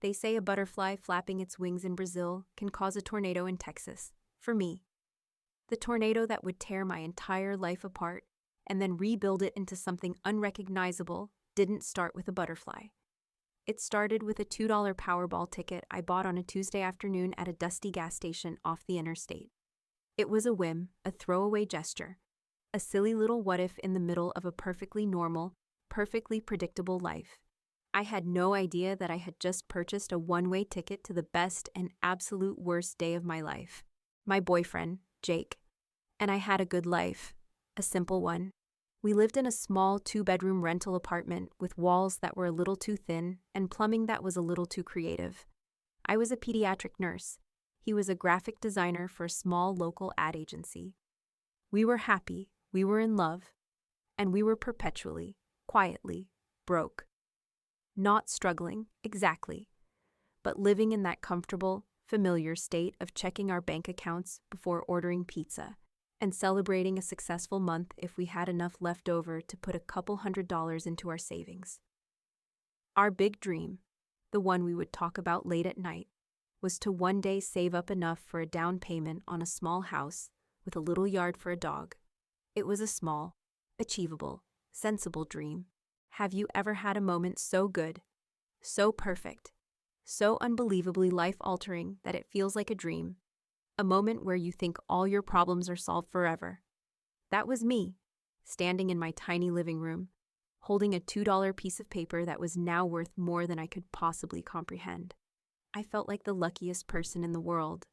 They say a butterfly flapping its wings in Brazil can cause a tornado in Texas. For me, the tornado that would tear my entire life apart and then rebuild it into something unrecognizable didn't start with a butterfly. It started with a $2 Powerball ticket I bought on a Tuesday afternoon at a dusty gas station off the interstate. It was a whim, a throwaway gesture, a silly little what-if in the middle of a perfectly normal, perfectly predictable life. I had no idea that I had just purchased a one-way ticket to the best and absolute worst day of my life. My boyfriend, Jake, and I had a good life, a simple one. We lived in a small 2-bedroom rental apartment with walls that were a little too thin and plumbing that was a little too creative. I was a pediatric nurse. He was a graphic designer for a small local ad agency. We were happy, we were in love, and we were perpetually, quietly, broke. Not struggling, exactly, but living in that comfortable, familiar state of checking our bank accounts before ordering pizza and celebrating a successful month if we had enough left over to put a couple $100s into our savings. Our big dream, the one we would talk about late at night, was to one day save up enough for a down payment on a small house with a little yard for a dog. It was a small, achievable, sensible dream. Have you ever had a moment so good, so perfect, so unbelievably life-altering that it feels like a dream? A moment where you think all your problems are solved forever. That was me, standing in my tiny living room, holding a $2 piece of paper that was now worth more than I could possibly comprehend. I felt like the luckiest person in the world.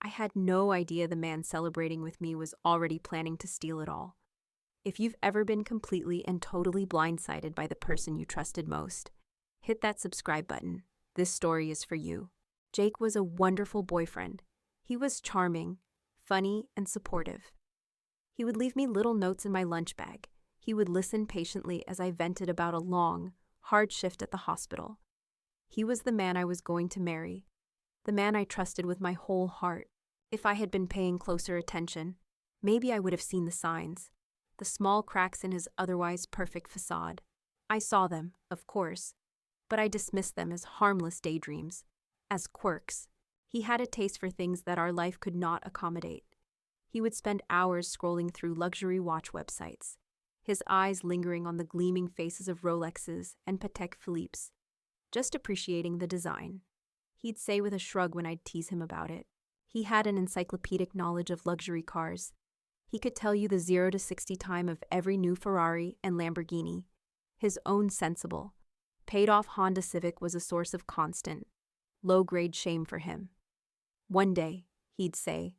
I had no idea the man celebrating with me was already planning to steal it all. If you've ever been completely and totally blindsided by the person you trusted most, hit that subscribe button. This story is for you. Jake was a wonderful boyfriend. He was charming, funny, and supportive. He would leave me little notes in my lunch bag. He would listen patiently as I vented about a long, hard shift at the hospital. He was the man I was going to marry, the man I trusted with my whole heart. If I had been paying closer attention, maybe I would have seen the signs, the small cracks in his otherwise perfect facade. I saw them, of course, but I dismissed them as harmless daydreams, as quirks. He had a taste for things that our life could not accommodate. He would spend hours scrolling through luxury watch websites, his eyes lingering on the gleaming faces of Rolexes and Patek Philippe's, just appreciating the design. He'd say with a shrug when I'd tease him about it. He had an encyclopedic knowledge of luxury cars. He could tell you the 0 to 60 time of every new Ferrari and Lamborghini. His own sensible, paid-off Honda Civic was a source of constant, low-grade shame for him. One day, he'd say,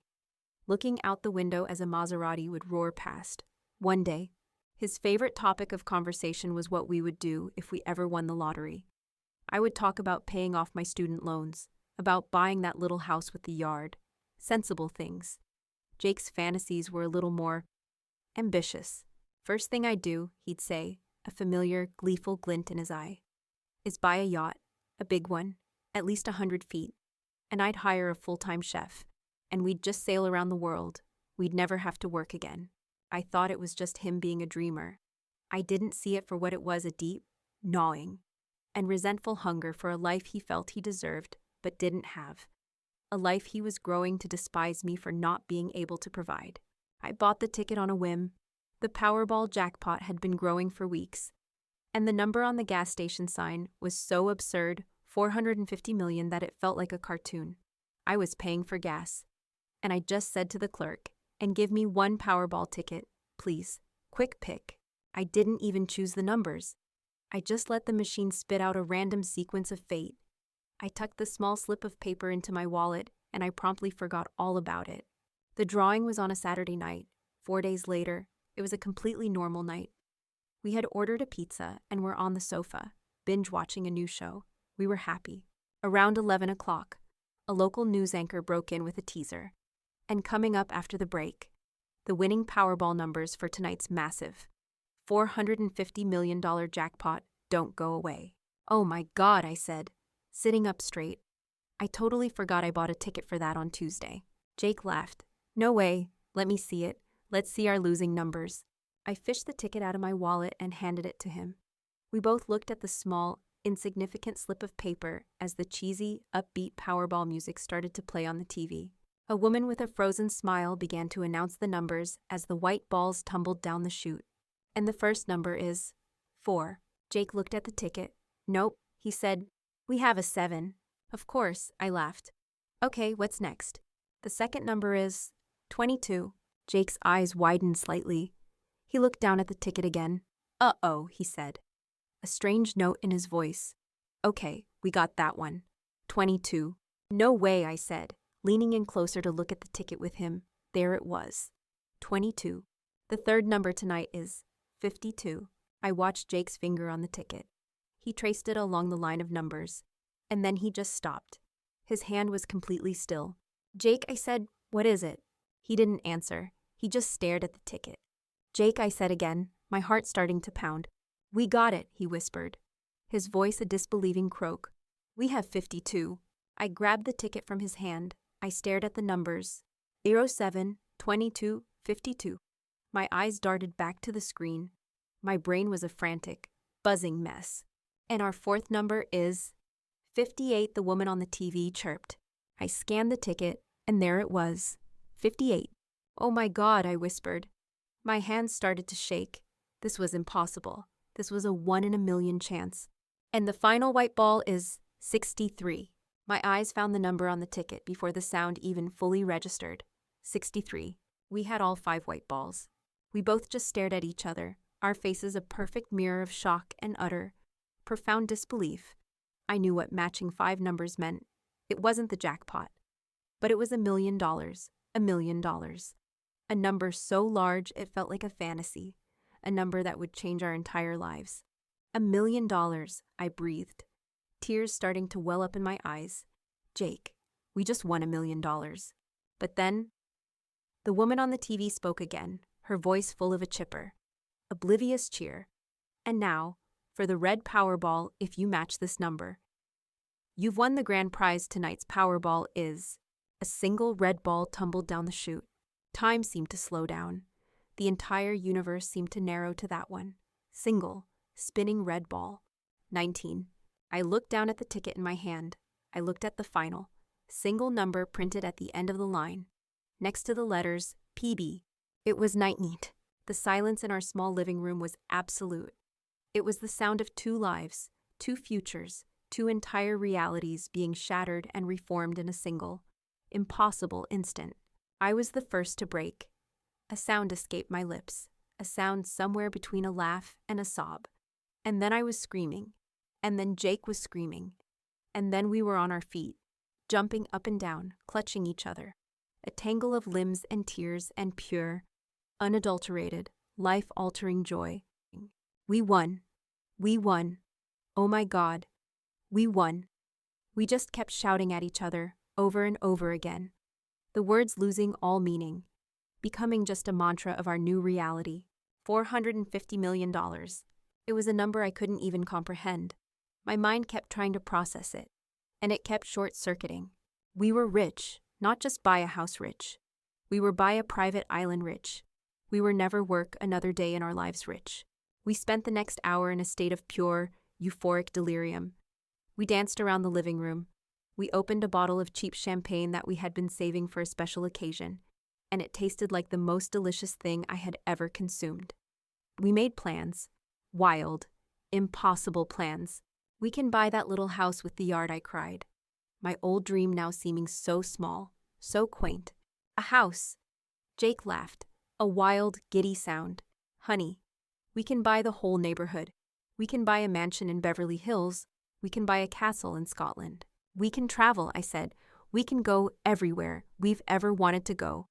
looking out the window as a Maserati would roar past. One day. His favorite topic of conversation was what we would do if we ever won the lottery. I would talk about paying off my student loans, about buying that little house with the yard, sensible things. Jake's fantasies were a little more ambitious. First thing I'd do, he'd say, a familiar, gleeful glint in his eye, is buy a yacht, a big one, at least 100 feet, and I'd hire a full-time chef, and we'd just sail around the world. We'd never have to work again. I thought it was just him being a dreamer. I didn't see it for what it was, a deep, gnawing, and resentful hunger for a life he felt he deserved but didn't have. A life he was growing to despise me for not being able to provide. I bought the ticket on a whim. The Powerball jackpot had been growing for weeks, and the number on the gas station sign was so absurd, 450 million, that it felt like a cartoon. I was paying for gas, and I just said to the clerk, "And give me one Powerball ticket, please. Quick pick." I didn't even choose the numbers. I just let the machine spit out a random sequence of fate. I tucked the small slip of paper into my wallet, and I promptly forgot all about it. The drawing was on a Saturday night. 4 days later, it was a completely normal night. We had ordered a pizza and were on the sofa, binge-watching a new show. We were happy. Around 11 o'clock, a local news anchor broke in with a teaser. And coming up after the break, the winning Powerball numbers for tonight's massive $450 million jackpot don't go away. Oh my God, I said, sitting up straight. I totally forgot I bought a ticket for that on Tuesday. Jake laughed. No way, let me see it. Let's see our losing numbers. I fished the ticket out of my wallet and handed it to him. We both looked at the small, insignificant slip of paper as the cheesy, upbeat Powerball music started to play on the TV. A woman with a frozen smile began to announce the numbers as the white balls tumbled down the chute. And the first number is 4. Jake looked at the ticket. Nope, he said. We have a 7. Of course, I laughed. Okay, what's next? The second number is 22. Jake's eyes widened slightly. He looked down at the ticket again. Uh-oh, he said. A strange note in his voice. Okay, we got that one. 22. No way, I said, leaning in closer to look at the ticket with him. There it was. 22. The third number tonight is 52. I watched Jake's finger on the ticket. He traced it along the line of numbers, and then he just stopped. His hand was completely still. Jake, I said, what is it? He didn't answer. He just stared at the ticket. Jake, I said again, my heart starting to pound. We got it, he whispered, his voice a disbelieving croak. We have 52. I grabbed the ticket from his hand. I stared at the numbers. 07, 22, 52. My eyes darted back to the screen. My brain was a frantic, buzzing mess. And our fourth number is 58, the woman on the TV chirped. I scanned the ticket, and there it was. 58. Oh my God, I whispered. My hands started to shake. This was impossible. This was a 1 in a million chance. And the final white ball is 63. My eyes found the number on the ticket before the sound even fully registered. 63. We had all 5 white balls. We both just stared at each other, our faces a perfect mirror of shock and utter, profound disbelief. I knew what matching 5 numbers meant. It wasn't the jackpot. But it was $1 million. $1 million. A number so large it felt like a fantasy. A number that would change our entire lives. $1 million, I breathed, tears starting to well up in my eyes. Jake, we just won $1 million. But then, the woman on the TV spoke again, her voice full of a chipper, oblivious cheer. And now, for the red Powerball, if you match this number. You've won the grand prize. Tonight's Powerball is... A single red ball tumbled down the chute. Time seemed to slow down. The entire universe seemed to narrow to that one. Single, spinning red ball. 19. I looked down at the ticket in my hand. I looked at the final. Single number printed at the end of the line. Next to the letters, PB. It was night. The silence in our small living room was absolute. It was the sound of 2 lives, 2 futures, 2 entire realities being shattered and reformed in a single, impossible instant. I was the first to break. A sound escaped my lips, a sound somewhere between a laugh and a sob. And then I was screaming. And then Jake was screaming. And then we were on our feet, jumping up and down, clutching each other. A tangle of limbs and tears and pure, unadulterated, life-altering joy. We won. We won. Oh my God. We won. We just kept shouting at each other, over and over again. The words losing all meaning, becoming just a mantra of our new reality. $450 million. It was a number I couldn't even comprehend. My mind kept trying to process it, and it kept short-circuiting. We were rich, not just buy a house rich. We were buy a private island rich. We were never work another day in our lives rich. We spent the next hour in a state of pure, euphoric delirium. We danced around the living room. We opened a bottle of cheap champagne that we had been saving for a special occasion, and it tasted like the most delicious thing I had ever consumed. We made plans. Wild, impossible plans. We can buy that little house with the yard, I cried. My old dream now seeming so small, so quaint. A house. Jake laughed. A wild, giddy sound. Honey, we can buy the whole neighborhood. We can buy a mansion in Beverly Hills. We can buy a castle in Scotland. We can travel, I said. We can go everywhere we've ever wanted to go.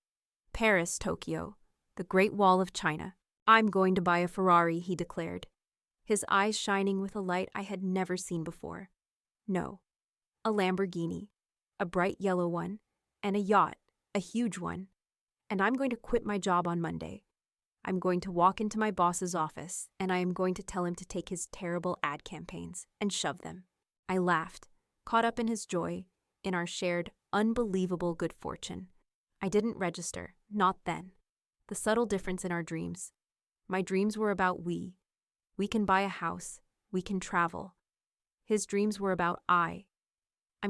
Paris, Tokyo, the Great Wall of China. I'm going to buy a Ferrari, he declared, his eyes shining with a light I had never seen before. No, a Lamborghini, a bright yellow one, and a yacht, a huge one. And I'm going to quit my job on Monday. I'm going to walk into my boss's office, and I am going to tell him to take his terrible ad campaigns and shove them. I laughed, caught up in his joy, in our shared, unbelievable good fortune. I didn't register, not then. The subtle difference in our dreams. My dreams were about we. We can buy a house. We can travel. His dreams were about I'm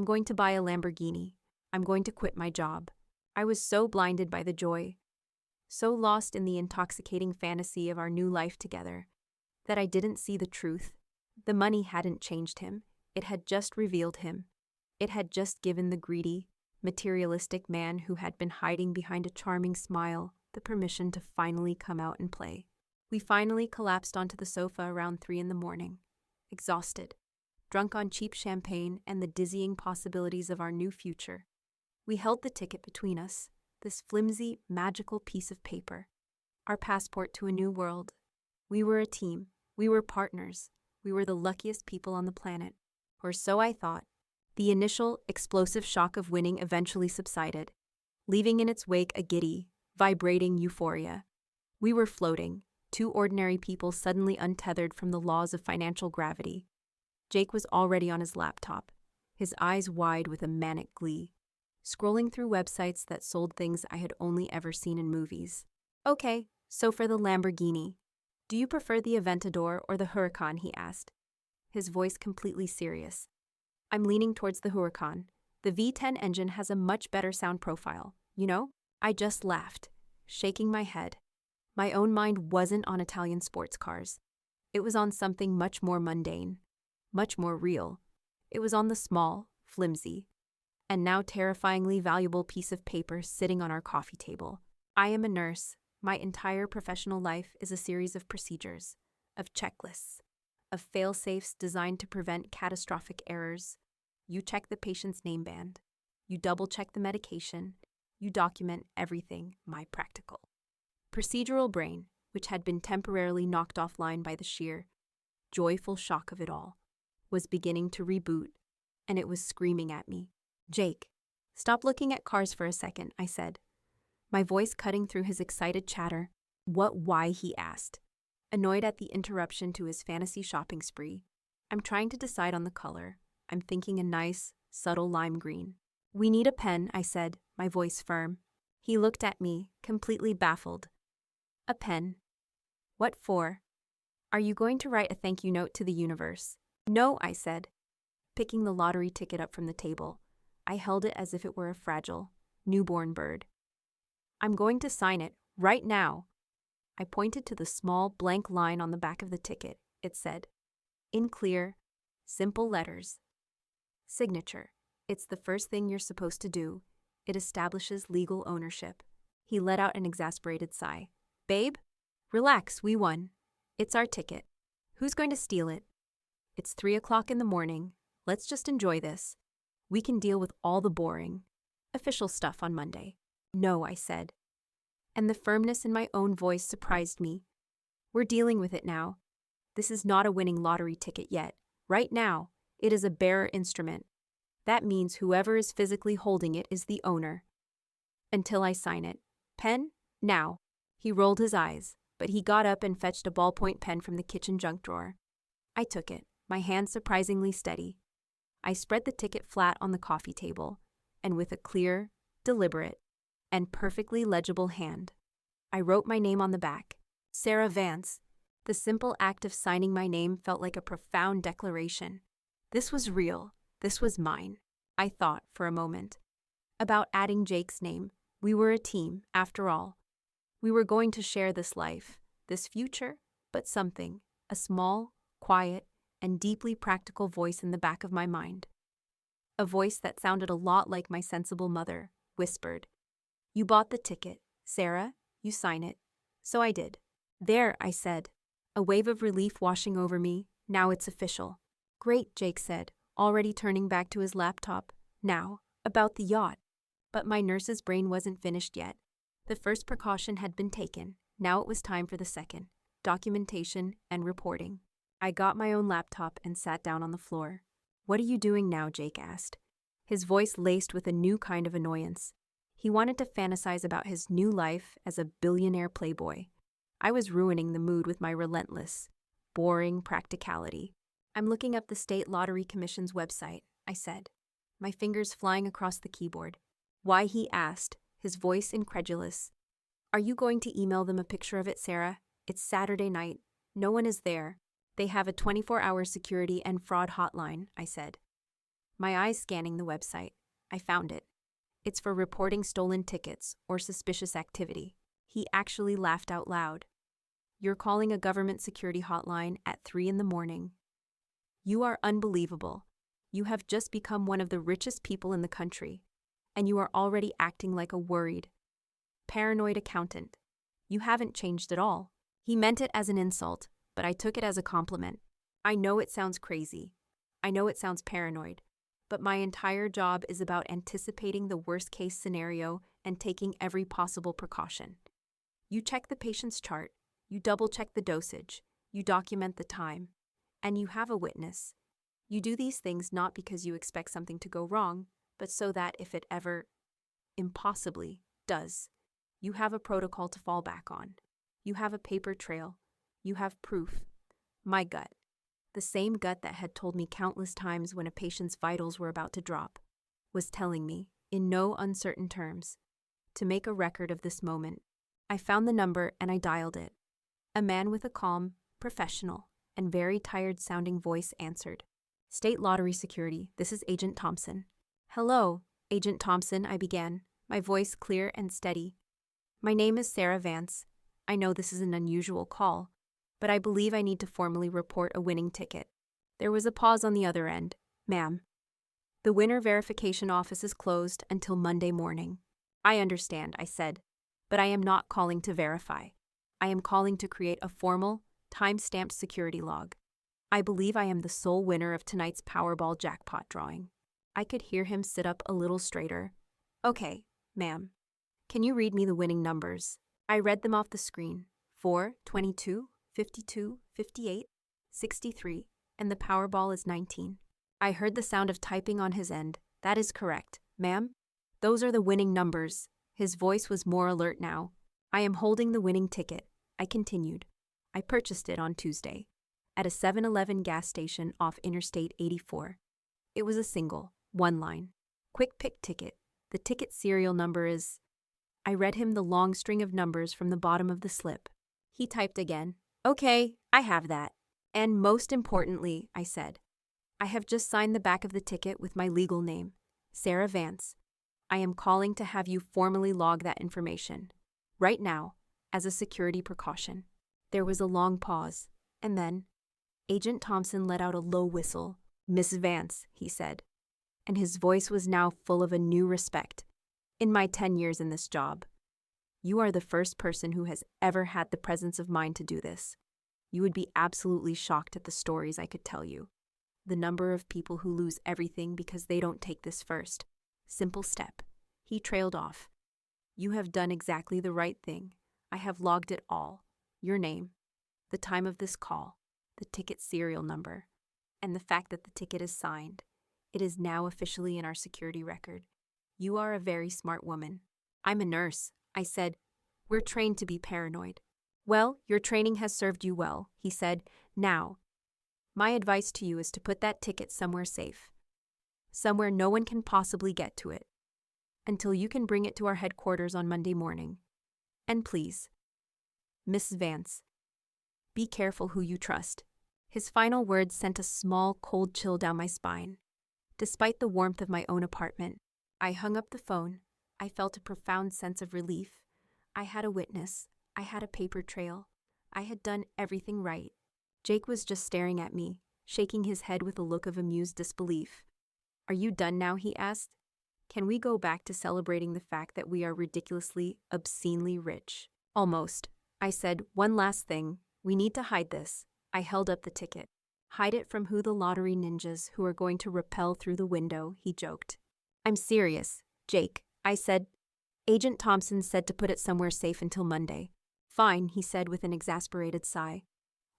going to buy a Lamborghini. I'm going to quit my job. I was so blinded by the joy, so lost in the intoxicating fantasy of our new life together, that I didn't see the truth. The money hadn't changed him. It had just revealed him. It had just given the greedy, materialistic man who had been hiding behind a charming smile the permission to finally come out and play. We finally collapsed onto the sofa around 3 a.m, exhausted, drunk on cheap champagne and the dizzying possibilities of our new future. We held the ticket between us, this flimsy, magical piece of paper, our passport to a new world. We were a team. We were partners. We were the luckiest people on the planet. Or so I thought. The initial, explosive shock of winning eventually subsided, leaving in its wake a giddy, vibrating euphoria. We were floating, two ordinary people suddenly untethered from the laws of financial gravity. Jake was already on his laptop, his eyes wide with a manic glee, scrolling through websites that sold things I had only ever seen in movies. Okay, so for the Lamborghini, do you prefer the Aventador or the Huracan? He asked, his voice completely serious. I'm leaning towards the Huracan. The V10 engine has a much better sound profile, you know? I just laughed, shaking my head. My own mind wasn't on Italian sports cars. It was on something much more mundane, much more real. It was on the small, flimsy, and now terrifyingly valuable piece of paper sitting on our coffee table. I am a nurse. My entire professional life is a series of procedures, of checklists, of fail-safes designed to prevent catastrophic errors. You check the patient's name band. You double-check the medication. You document everything, my practical. Procedural brain, which had been temporarily knocked offline by the sheer, joyful shock of it all, was beginning to reboot, and it was screaming at me. Jake, stop looking at cars for a second, I said, my voice cutting through his excited chatter. Why? He asked, annoyed at the interruption to his fantasy shopping spree. I'm trying to decide on the color. I'm thinking a nice, subtle lime green. We need a pen, I said, my voice firm. He looked at me, completely baffled. A pen? What for? Are you going to write a thank you note to the universe? No, I said, picking the lottery ticket up from the table. I held it as if it were a fragile, newborn bird. I'm going to sign it, right now. I pointed to the small, blank line on the back of the ticket. It said, in clear, simple letters, signature. It's the first thing you're supposed to do. It establishes legal ownership. He let out an exasperated sigh. Babe, relax, we won. It's our ticket. Who's going to steal it? It's 3 a.m. Let's just enjoy this. We can deal with all the boring, official stuff on Monday. No, I said. And the firmness in my own voice surprised me. We're dealing with it now. This is not a winning lottery ticket yet. Right now, it is a bearer instrument. That means whoever is physically holding it is the owner. Until I sign it. Pen? Now. He rolled his eyes, but he got up and fetched a ballpoint pen from the kitchen junk drawer. I took it, my hand surprisingly steady. I spread the ticket flat on the coffee table, and with a clear, deliberate, and perfectly legible hand, I wrote my name on the back. Sarah Vance. The simple act of signing my name felt like a profound declaration. This was real. This was mine. I thought, for a moment, about adding Jake's name. We were a team, after all. We were going to share this life, this future, but something, a small, quiet, and deeply practical voice in the back of my mind. A voice that sounded a lot like my sensible mother, whispered, You bought the ticket, Sarah, you sign it. So I did. There, I said, a wave of relief washing over me. Now it's official. Great, Jake said, already turning back to his laptop. Now, about the yacht. But my nurse's brain wasn't finished yet. The first precaution had been taken. Now it was time for the second, documentation and reporting. I got my own laptop and sat down on the floor. What are you doing now? Jake asked, his voice laced with a new kind of annoyance. He wanted to fantasize about his new life as a billionaire playboy. I was ruining the mood with my relentless, boring practicality. I'm looking up the State Lottery Commission's website, I said, my fingers flying across the keyboard. Why? He asked, his voice incredulous. Are you going to email them a picture of it, Sarah? It's Saturday night. No one is there. They have a 24-hour security and fraud hotline, I said. My eyes scanning the website. I found it. It's for reporting stolen tickets or suspicious activity. He actually laughed out loud. You're calling a government security hotline at 3 in the morning. You are unbelievable. You have just become one of the richest people in the country, and you are already acting like a worried, paranoid accountant. You haven't changed at all. He meant it as an insult, but I took it as a compliment. I know it sounds crazy. I know it sounds paranoid, but my entire job is about anticipating the worst-case scenario and taking every possible precaution. You check the patient's chart, you double-check the dosage, you document the time, and you have a witness. You do these things not because you expect something to go wrong, but so that if it ever, impossibly, does, you have a protocol to fall back on. You have a paper trail. You have proof. My gut, the same gut that had told me countless times when a patient's vitals were about to drop, was telling me, in no uncertain terms, to make a record of this moment. I found the number and I dialed it. A man with a calm, professional, and very tired-sounding voice answered. State Lottery Security, this is Agent Thompson. Hello, Agent Thompson, I began, my voice clear and steady. My name is Sarah Vance. I know this is an unusual call, but I believe I need to formally report a winning ticket. There was a pause on the other end. Ma'am, the winner verification office is closed until Monday morning. I understand, I said, but I am not calling to verify. I am calling to create a formal, time-stamped security log. I believe I am the sole winner of tonight's Powerball jackpot drawing. I could hear him sit up a little straighter. Okay, ma'am. Can you read me the winning numbers? I read them off the screen. 4, 22, 52, 58, 63, and the Powerball is 19. I heard the sound of typing on his end. That is correct, ma'am. Those are the winning numbers. His voice was more alert now. I am holding the winning ticket, I continued. I purchased it on Tuesday at a 7-Eleven gas station off Interstate 84. It was a single, one-line, quick pick ticket. The ticket serial number is... I read him the long string of numbers from the bottom of the slip. He typed again. Okay, I have that. And most importantly, I said, I have just signed the back of the ticket with my legal name, Sarah Vance. I am calling to have you formally log that information, right now, as a security precaution. There was a long pause, and then Agent Thompson let out a low whistle. Miss Vance, he said, and his voice was now full of a new respect. In my 10 years in this job, you are the first person who has ever had the presence of mind to do this. You would be absolutely shocked at the stories I could tell you. The number of people who lose everything because they don't take this first simple step. He trailed off. You have done exactly the right thing. I have logged it all. Your name, the time of this call, the ticket serial number, and the fact that the ticket is signed. It is now officially in our security record. You are a very smart woman. I'm a nurse, I said. We're trained to be paranoid. Well, your training has served you well, he said. Now, my advice to you is to put that ticket somewhere safe. Somewhere no one can possibly get to it. Until you can bring it to our headquarters on Monday morning. And please, Miss Vance, be careful who you trust. His final words sent a small, cold chill down my spine. Despite the warmth of my own apartment, I hung up the phone. I felt a profound sense of relief. I had a witness. I had a paper trail. I had done everything right. Jake was just staring at me, shaking his head with a look of amused disbelief. Are you done now? He asked. Can we go back to celebrating the fact that we are ridiculously, obscenely rich? Almost. I said, one last thing. We need to hide this. I held up the ticket. Hide it from who? The lottery ninjas who are going to rappel through the window, he joked. I'm serious, Jake, I said. Agent Thompson said to put it somewhere safe until Monday. Fine, he said with an exasperated sigh.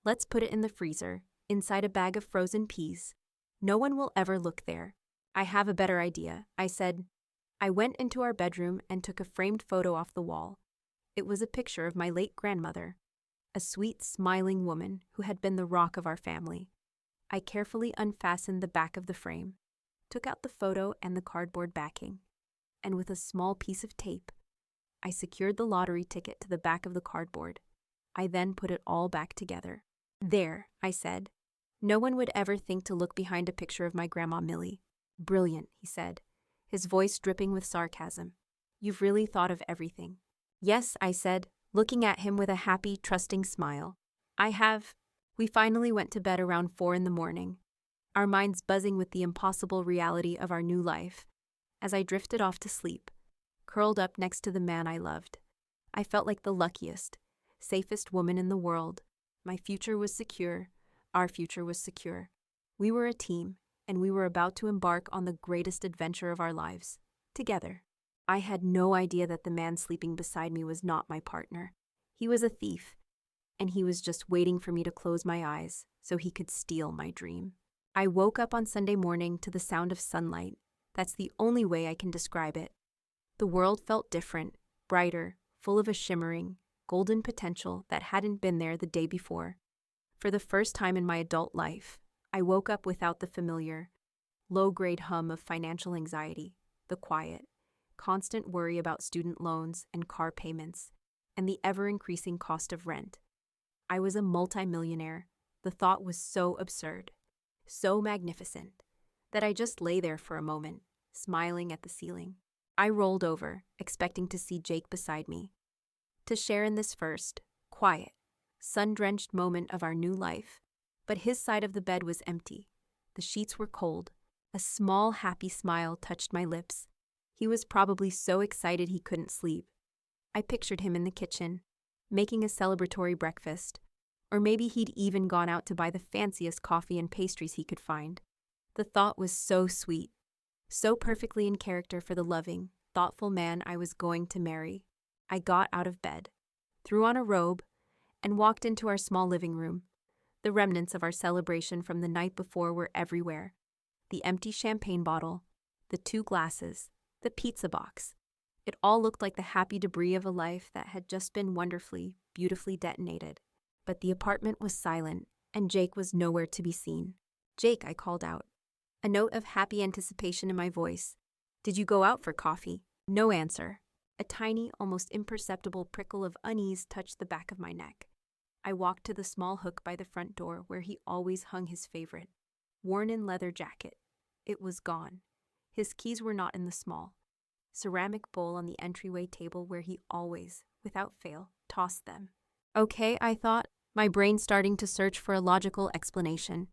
Let's put it in the freezer, inside a bag of frozen peas. No one will ever look there. I have a better idea, I said. I went into our bedroom and took a framed photo off the wall. It was a picture of my late grandmother, a sweet, smiling woman who had been the rock of our family. I carefully unfastened the back of the frame, took out the photo and the cardboard backing, and with a small piece of tape, I secured the lottery ticket to the back of the cardboard. I then put it all back together. There, I said. No one would ever think to look behind a picture of my Grandma Millie. Brilliant, he said, his voice dripping with sarcasm. You've really thought of everything. Yes, I said, looking at him with a happy, trusting smile. I have. We finally went to bed around 4 a.m, our minds buzzing with the impossible reality of our new life. As I drifted off to sleep, curled up next to the man I loved, I felt like the luckiest, safest woman in the world. My future was secure. Our future was secure. We were a team, and we were about to embark on the greatest adventure of our lives, together. I had no idea that the man sleeping beside me was not my partner. He was a thief, and he was just waiting for me to close my eyes so he could steal my dream. I woke up on Sunday morning to the sound of sunlight. That's the only way I can describe it. The world felt different, brighter, full of a shimmering, golden potential that hadn't been there the day before. For the first time in my adult life, I woke up without the familiar, low-grade hum of financial anxiety, the quiet, constant worry about student loans and car payments, and the ever-increasing cost of rent. I was a multimillionaire. The thought was so absurd, so magnificent, that I just lay there for a moment, smiling at the ceiling. I rolled over, expecting to see Jake beside me, to share in this first, quiet, sun-drenched moment of our new life. But his side of the bed was empty. The sheets were cold. A small, happy smile touched my lips. He was probably so excited he couldn't sleep. I pictured him in the kitchen, making a celebratory breakfast. Or maybe he'd even gone out to buy the fanciest coffee and pastries he could find. The thought was so sweet, so perfectly in character for the loving, thoughtful man I was going to marry. I got out of bed, threw on a robe, and walked into our small living room. The remnants of our celebration from the night before were everywhere. The empty champagne bottle, the 2 glasses, the pizza box. It all looked like the happy debris of a life that had just been wonderfully, beautifully detonated. But the apartment was silent, and Jake was nowhere to be seen. Jake, I called out, a note of happy anticipation in my voice. Did you go out for coffee? No answer. A tiny, almost imperceptible prickle of unease touched the back of my neck. I walked to the small hook by the front door where he always hung his favorite, worn-in leather jacket. It was gone. His keys were not in the small, ceramic bowl on the entryway table where he always, without fail, tossed them. Okay, I thought, my brain starting to search for a logical explanation.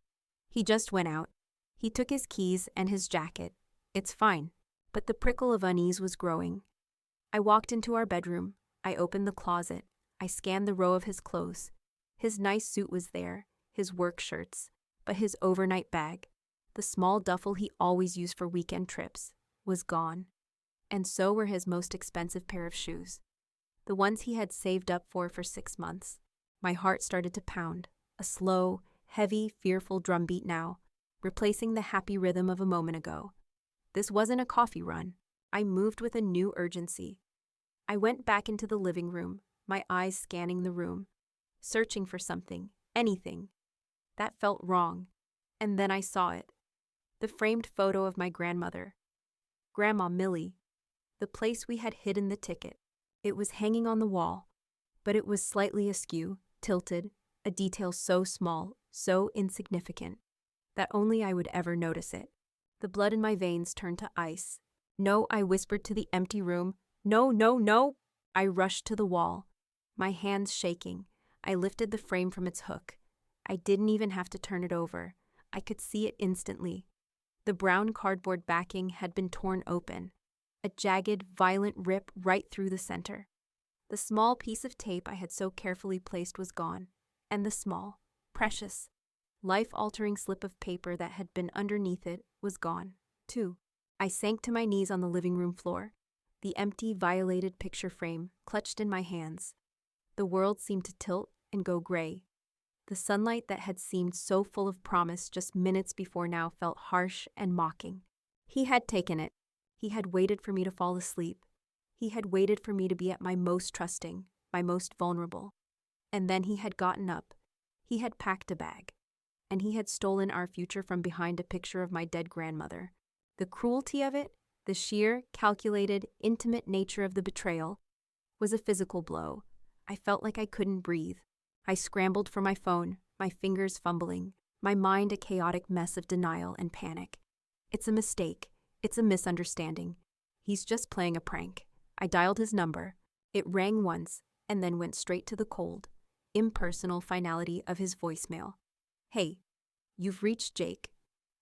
He just went out. He took his keys and his jacket. It's fine. But the prickle of unease was growing. I walked into our bedroom. I opened the closet. I scanned the row of his clothes. His nice suit was there, his work shirts, but his overnight bag, the small duffel he always used for weekend trips, was gone. And so were his most expensive pair of shoes, the ones he had saved up for 6 months. My heart started to pound, a slow, heavy, fearful drumbeat now, replacing the happy rhythm of a moment ago. This wasn't a coffee run. I moved with a new urgency. I went back into the living room, my eyes scanning the room, searching for something, anything. That felt wrong. And then I saw it. The framed photo of my grandmother, Grandma Millie, the place we had hidden the ticket. It was hanging on the wall, but it was slightly askew, tilted, a detail so small, so insignificant, that only I would ever notice it. The blood in my veins turned to ice. No, I whispered to the empty room. No, no, no! I rushed to the wall, my hands shaking. I lifted the frame from its hook. I didn't even have to turn it over. I could see it instantly. The brown cardboard backing had been torn open, a jagged, violent rip right through the center. The small piece of tape I had so carefully placed was gone, and the small, precious, life-altering slip of paper that had been underneath it was gone, too. I sank to my knees on the living room floor, the empty, violated picture frame clutched in my hands. The world seemed to tilt and go gray. The sunlight that had seemed so full of promise just minutes before now felt harsh and mocking. He had taken it. He had waited for me to fall asleep. He had waited for me to be at my most trusting, my most vulnerable. And then he had gotten up. He had packed a bag. And he had stolen our future from behind a picture of my dead grandmother. The cruelty of it, the sheer, calculated, intimate nature of the betrayal, was a physical blow. I felt like I couldn't breathe. I scrambled for my phone, my fingers fumbling, my mind a chaotic mess of denial and panic. It's a mistake. It's a misunderstanding. He's just playing a prank. I dialed his number. It rang once and then went straight to the cold, impersonal finality of his voicemail. "Hey, you've reached Jake.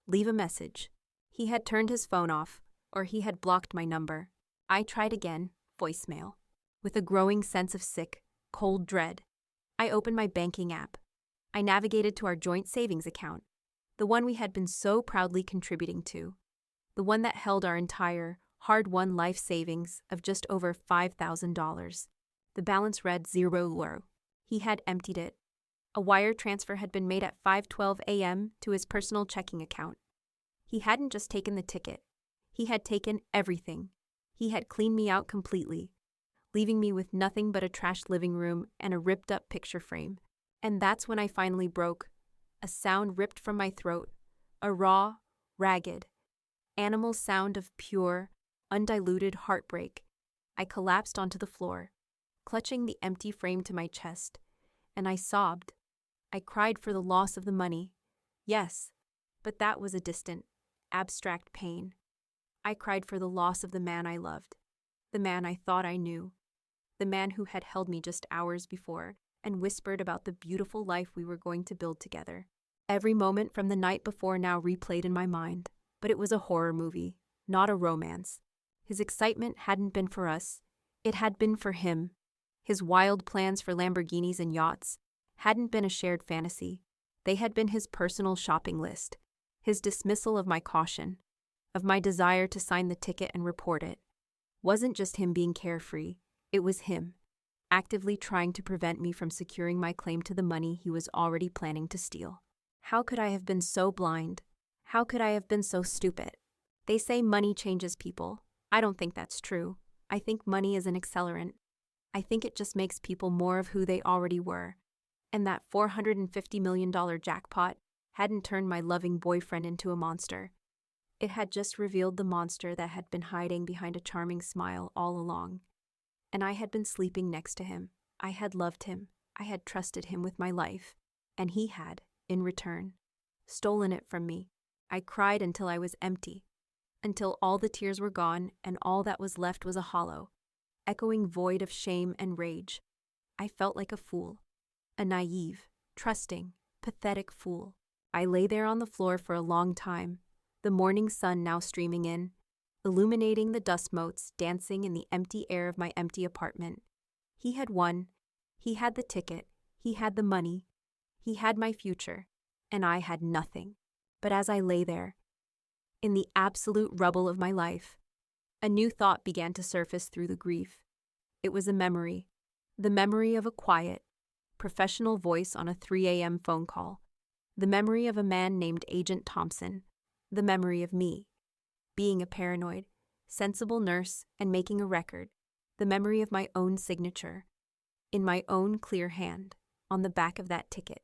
Leave a message." He had turned his phone off, or he had blocked my number. I tried again, voicemail. With a growing sense of sick, cold dread, I opened my banking app. I navigated to our joint savings account, the one we had been so proudly contributing to, the one that held our entire, hard-won life savings of just over $5,000. The balance read €0. He had emptied it. A wire transfer had been made at 5:12 a.m. to his personal checking account. He hadn't just taken the ticket. He had taken everything. He had cleaned me out completely, leaving me with nothing but a trashed living room and a ripped-up picture frame. And that's when I finally broke. A sound ripped from my throat. A raw, ragged, animal sound of pure, undiluted heartbreak. I collapsed onto the floor, clutching the empty frame to my chest, and I sobbed. I cried for the loss of the money. Yes, but that was a distant, abstract pain. I cried for the loss of the man I loved, the man I thought I knew, the man who had held me just hours before and whispered about the beautiful life we were going to build together. Every moment from the night before now replayed in my mind, but it was a horror movie, not a romance. His excitement hadn't been for us, it had been for him. His wild plans for Lamborghinis and yachts hadn't been a shared fantasy. They had been his personal shopping list, his dismissal of my caution, of my desire to sign the ticket and report it. Wasn't just him being carefree, it was him, actively trying to prevent me from securing my claim to the money he was already planning to steal. How could I have been so blind? How could I have been so stupid? They say money changes people. I don't think that's true. I think money is an accelerant. I think it just makes people more of who they already were. And that $450 million jackpot hadn't turned my loving boyfriend into a monster. It had just revealed the monster that had been hiding behind a charming smile all along. And I had been sleeping next to him. I had loved him. I had trusted him with my life. And he had, in return, stolen it from me. I cried until I was empty, until all the tears were gone and all that was left was a hollow, echoing void of shame and rage. I felt like a fool, a naive, trusting, pathetic fool. I lay there on the floor for a long time, the morning sun now streaming in, illuminating the dust motes dancing in the empty air of my empty apartment. He had won. He had the ticket. He had the money. He had my future, and I had nothing. But as I lay there, in the absolute rubble of my life, a new thought began to surface through the grief. It was a memory, the memory of a quiet, professional voice on a 3 a.m. phone call, the memory of a man named Agent Thompson, the memory of me, being a paranoid, sensible nurse and making a record, the memory of my own signature, in my own clear hand, on the back of that ticket,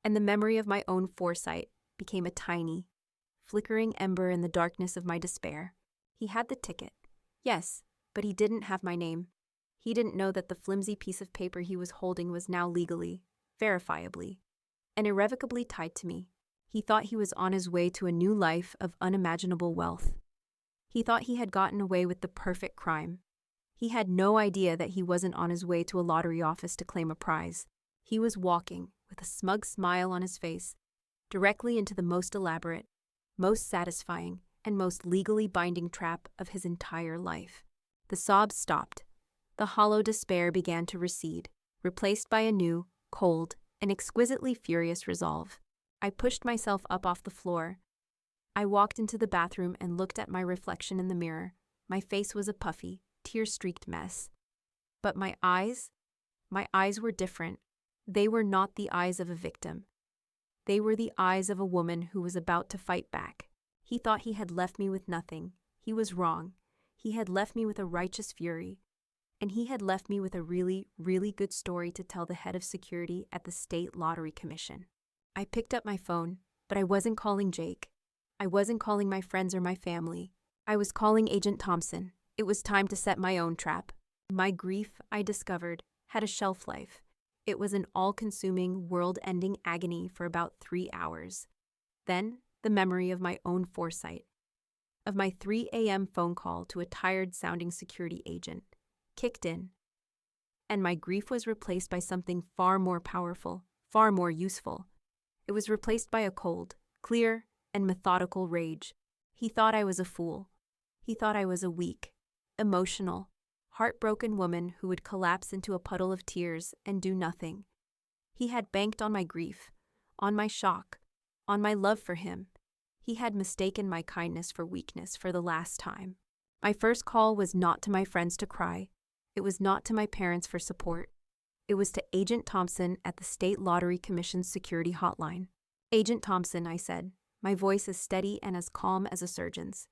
and the memory of my own foresight became a tiny, flickering ember in the darkness of my despair. He had the ticket, yes, but he didn't have my name. He didn't know that the flimsy piece of paper he was holding was now legally, verifiably, and irrevocably tied to me. He thought he was on his way to a new life of unimaginable wealth. He thought he had gotten away with the perfect crime. He had no idea that he wasn't on his way to a lottery office to claim a prize. He was walking, with a smug smile on his face, directly into the most elaborate, most satisfying, and most legally binding trap of his entire life. The sobs stopped. The hollow despair began to recede, replaced by a new, cold, and exquisitely furious resolve. I pushed myself up off the floor. I walked into the bathroom and looked at my reflection in the mirror. My face was a puffy, tear-streaked mess. But my eyes were different. They were not the eyes of a victim. They were the eyes of a woman who was about to fight back. He thought he had left me with nothing. He was wrong. He had left me with a righteous fury. And he had left me with a really, really good story to tell the head of security at the State Lottery Commission. I picked up my phone, but I wasn't calling Jake. I wasn't calling my friends or my family. I was calling Agent Thompson. It was time to set my own trap. My grief, I discovered, had a shelf life. It was an all-consuming, world-ending agony for about 3 hours. Then, the memory of my own foresight, of my 3 a.m. phone call to a tired-sounding security agent, kicked in. And my grief was replaced by something far more powerful, far more useful. It was replaced by a cold, clear, and methodical rage. He thought I was a fool. He thought I was a weak, emotional, heartbroken woman who would collapse into a puddle of tears and do nothing. He had banked on my grief, on my shock, on my love for him. He had mistaken my kindness for weakness for the last time. My first call was not to my friends to cry. It was not to my parents for support. It was to Agent Thompson at the State Lottery Commission's security hotline. "Agent Thompson," I said, my voice as steady and as calm as a surgeon's.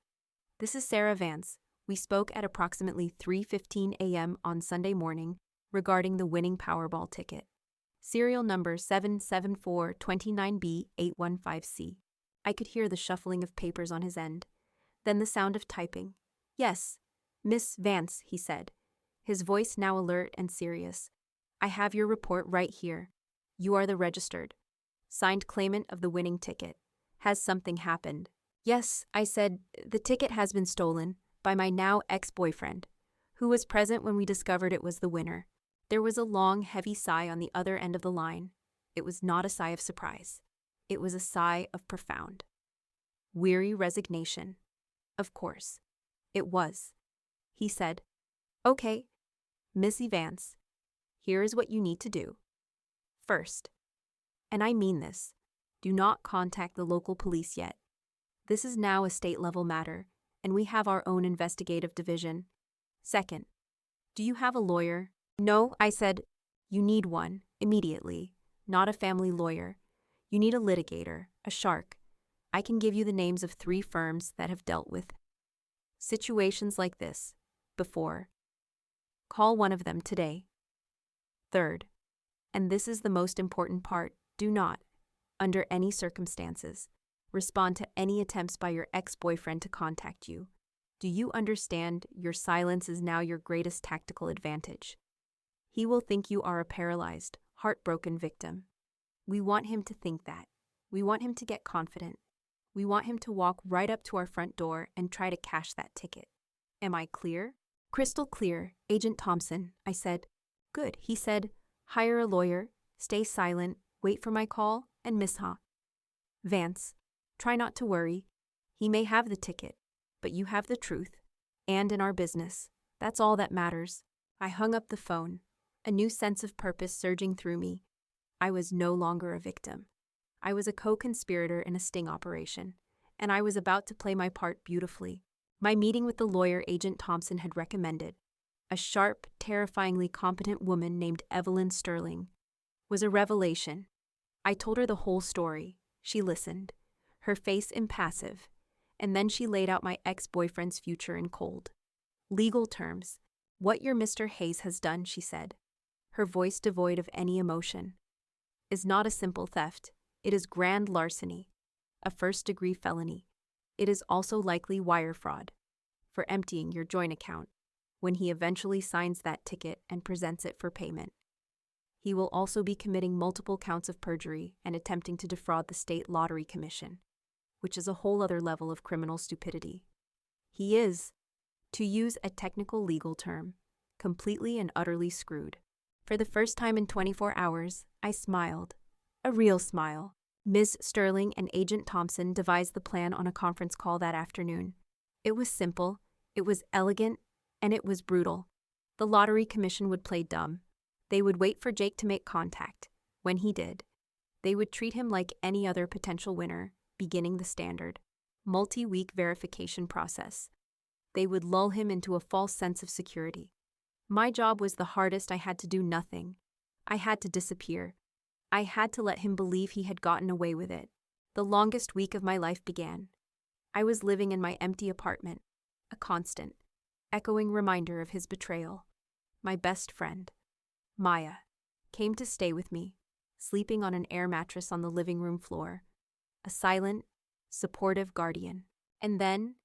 "This is Sarah Vance. We spoke at approximately 3:15 a.m. on Sunday morning regarding the winning Powerball ticket. Serial number 77429B815C. I could hear the shuffling of papers on his end, then the sound of typing. "Yes, Miss Vance," he said, his voice now alert and serious. "I have your report right here. You are the registered, signed claimant of the winning ticket. Has something happened?" "Yes," I said, "the ticket has been stolen by my now ex-boyfriend, who was present when we discovered it was the winner." There was a long, heavy sigh on the other end of the line. It was not a sigh of surprise. It was a sigh of profound, weary resignation. "Of course. It was." He said, "Okay, Missy Vance, here is what you need to do. First, and I mean this, do not contact the local police yet. This is now a state-level matter, and we have our own investigative division. Second, do you have a lawyer?" "No," I said. "You need one, immediately, not a family lawyer. You need a litigator, a shark. I can give you the names of 3 firms that have dealt with situations like this before. Call one of them today. Third, and this is the most important part, do not, under any circumstances, respond to any attempts by your ex-boyfriend to contact you. Do you understand your silence is now your greatest tactical advantage? He will think you are a paralyzed, heartbroken victim. We want him to think that. We want him to get confident. We want him to walk right up to our front door and try to cash that ticket. Am I clear?" "Crystal clear, Agent Thompson," I said. "Good," he said. "Hire a lawyer, stay silent, wait for my call, and Miss Vance, try not to worry. He may have the ticket, but you have the truth. And in our business, that's all that matters." I hung up the phone, a new sense of purpose surging through me. I was no longer a victim. I was a co-conspirator in a sting operation, and I was about to play my part beautifully. My meeting with the lawyer Agent Thompson had recommended, a sharp, terrifyingly competent woman named Evelyn Sterling, was a revelation. I told her the whole story. She listened, her face impassive, and then she laid out my ex-boyfriend's future in cold, legal terms. "What your Mr. Hayes has done," she said, her voice devoid of any emotion, "is not a simple theft. It is grand larceny, a first-degree felony. It is also likely wire fraud, for emptying your joint account, when he eventually signs that ticket and presents it for payment. He will also be committing multiple counts of perjury and attempting to defraud the State Lottery Commission, which is a whole other level of criminal stupidity. He is, to use a technical legal term, completely and utterly screwed." For the first time in 24 hours, I smiled. A real smile. Ms. Sterling and Agent Thompson devised the plan on a conference call that afternoon. It was simple, it was elegant, and it was brutal. The Lottery Commission would play dumb. They would wait for Jake to make contact. When he did, they would treat him like any other potential winner, beginning the standard, multi-week verification process. They would lull him into a false sense of security. My job was the hardest. I had to do nothing. I had to disappear. I had to let him believe he had gotten away with it. The longest week of my life began. I was living in my empty apartment, a constant, echoing reminder of his betrayal. My best friend, Maya, came to stay with me, sleeping on an air mattress on the living room floor, a silent, supportive guardian. And then,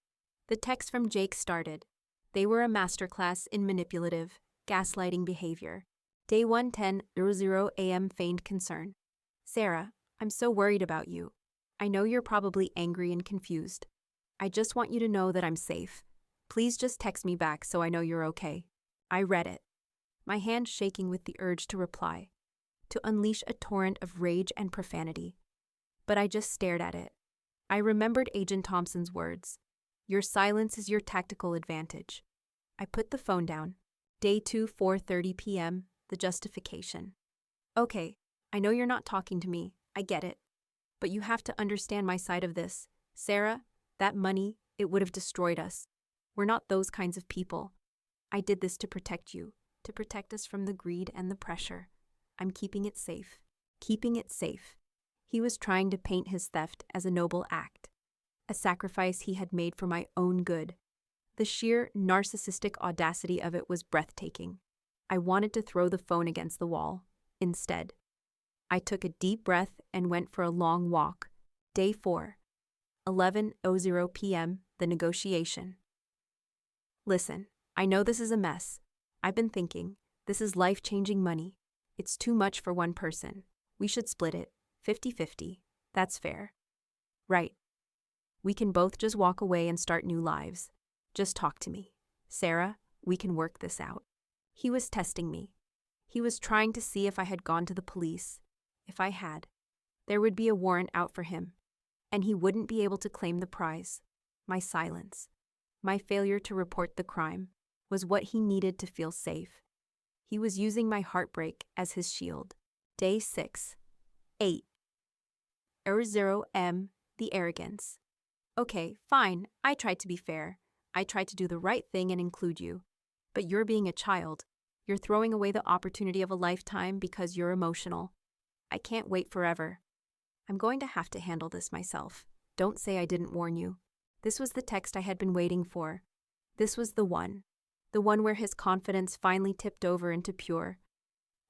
the texts from Jake started. They were a masterclass in manipulative, gaslighting behavior. Day 1:10:00 a.m. Feigned concern. Sarah, I'm so worried about you. I know you're probably angry and confused. I just want you to know that I'm safe. Please just text me back so I know you're okay. I read it, my hand shaking with the urge to reply, to unleash a torrent of rage and profanity. But I just stared at it. I remembered Agent Thompson's words. Your silence is your tactical advantage. I put the phone down. Day 2, 4:30 p.m., the justification. Okay, I know you're not talking to me. I get it. But you have to understand my side of this. Sarah, that money, it would have destroyed us. We're not those kinds of people. I did this to protect you, to protect us from the greed and the pressure. I'm keeping it safe. Keeping it safe. He was trying to paint his theft as a noble act, a sacrifice he had made for my own good. The sheer narcissistic audacity of it was breathtaking. I wanted to throw the phone against the wall. Instead, I took a deep breath and went for a long walk. Day 4, 11:00 p.m., the negotiation. Listen, I know this is a mess. I've been thinking, this is life-changing money. It's too much for one person. We should split it, 50-50. That's fair. Right. We can both just walk away and start new lives. Just talk to me. Sarah, we can work this out. He was testing me. He was trying to see if I had gone to the police. If I had, there would be a warrant out for him, and he wouldn't be able to claim the prize. My silence, my failure to report the crime, was what he needed to feel safe. He was using my heartbreak as his shield. Day 6, 8:00 m, the arrogance. Okay, fine, I tried to be fair. I tried to do the right thing and include you. But you're being a child. You're throwing away the opportunity of a lifetime because you're emotional. I can't wait forever. I'm going to have to handle this myself. Don't say I didn't warn you. This was the text I had been waiting for. This was the one where his confidence finally tipped over into pure,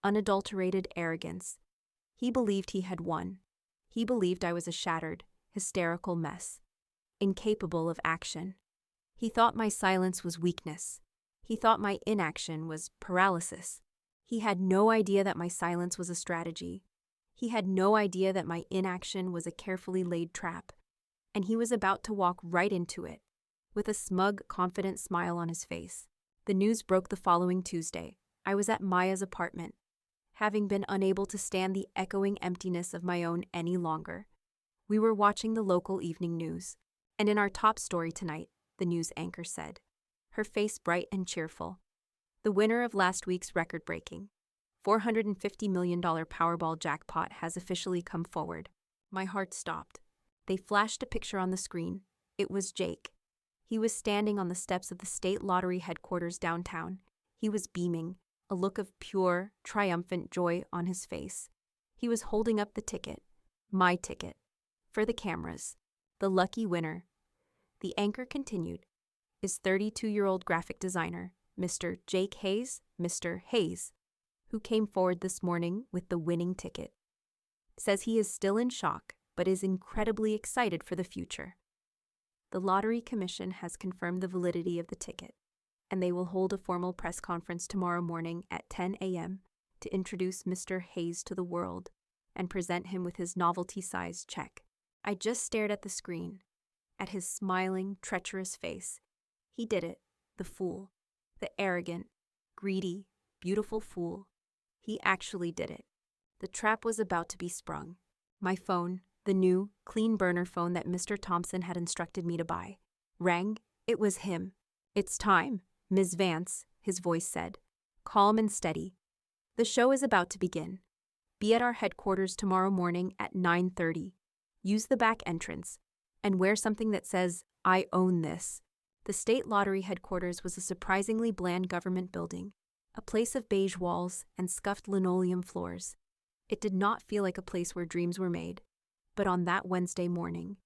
unadulterated arrogance. He believed he had won. He believed I was a shattered, hysterical mess, incapable of action. He thought my silence was weakness. He thought my inaction was paralysis. He had no idea that my silence was a strategy. He had no idea that my inaction was a carefully laid trap. And he was about to walk right into it, with a smug, confident smile on his face. The news broke the following Tuesday. I was at Maya's apartment, having been unable to stand the echoing emptiness of my own any longer. We were watching the local evening news, and in our top story tonight, the news anchor said, her face bright and cheerful, the winner of last week's record-breaking $450 million Powerball jackpot has officially come forward. My heart stopped. They flashed a picture on the screen. It was Jake. He was standing on the steps of the state lottery headquarters downtown. He was beaming, a look of pure, triumphant joy on his face. He was holding up the ticket, my ticket, for the cameras. The lucky winner, the anchor continued, is 32-year-old graphic designer, Mr. Jake Hayes, Mr. Hayes, who came forward this morning with the winning ticket. Says he is still in shock, but is incredibly excited for the future. The Lottery Commission has confirmed the validity of the ticket, and they will hold a formal press conference tomorrow morning at 10 a.m. to introduce Mr. Hayes to the world and present him with his novelty-sized check. I just stared at the screen, at his smiling, treacherous face. He did it, the fool, the arrogant, greedy, beautiful fool. He actually did it. The trap was about to be sprung. My phone, the new, clean burner phone that Mr. Thompson had instructed me to buy, rang. It was him. It's time, Ms. Vance, his voice said, calm and steady. The show is about to begin. Be at our headquarters tomorrow morning at 9:30. Use the back entrance, and wear something that says, I own this. The state lottery headquarters was a surprisingly bland government building, a place of beige walls and scuffed linoleum floors. It did not feel like a place where dreams were made, but on that Wednesday morning,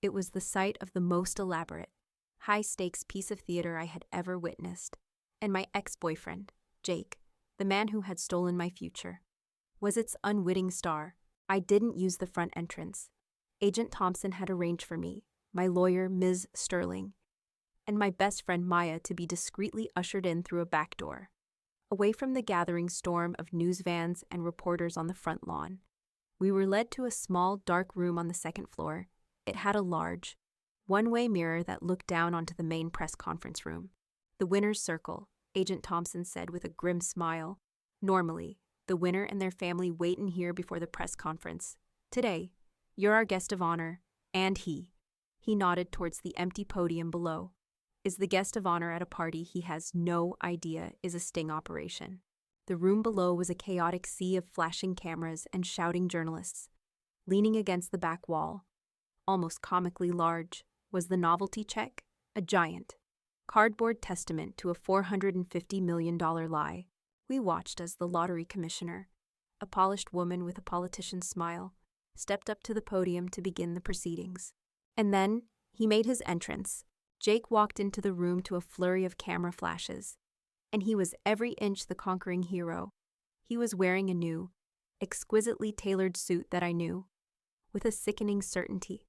it was the site of the most elaborate, high-stakes piece of theater I had ever witnessed, and my ex-boyfriend, Jake, the man who had stolen my future, was its unwitting star. I didn't use the front entrance. Agent Thompson had arranged for me, my lawyer, Ms. Sterling, and my best friend Maya to be discreetly ushered in through a back door. away from the gathering storm of news vans and reporters on the front lawn. We were led to a small, dark room on the second floor. It had a large, one-way mirror that looked down onto the main press conference room. "The winner's circle," Agent Thompson said with a grim smile. "Normally, the winner and their family wait in here before the press conference. Today, you're our guest of honor, and he nodded towards the empty podium below, is the guest of honor at a party he has no idea is a sting operation." The room below was a chaotic sea of flashing cameras and shouting journalists. Leaning against the back wall, almost comically large, was the novelty check, a giant, cardboard testament to a $450 million lie. We watched as the lottery commissioner, a polished woman with a politician's smile, stepped up to the podium to begin the proceedings. And then he made his entrance. Jake walked into the room to a flurry of camera flashes, and he was every inch the conquering hero. He was wearing a new, exquisitely tailored suit that I knew, with a sickening certainty,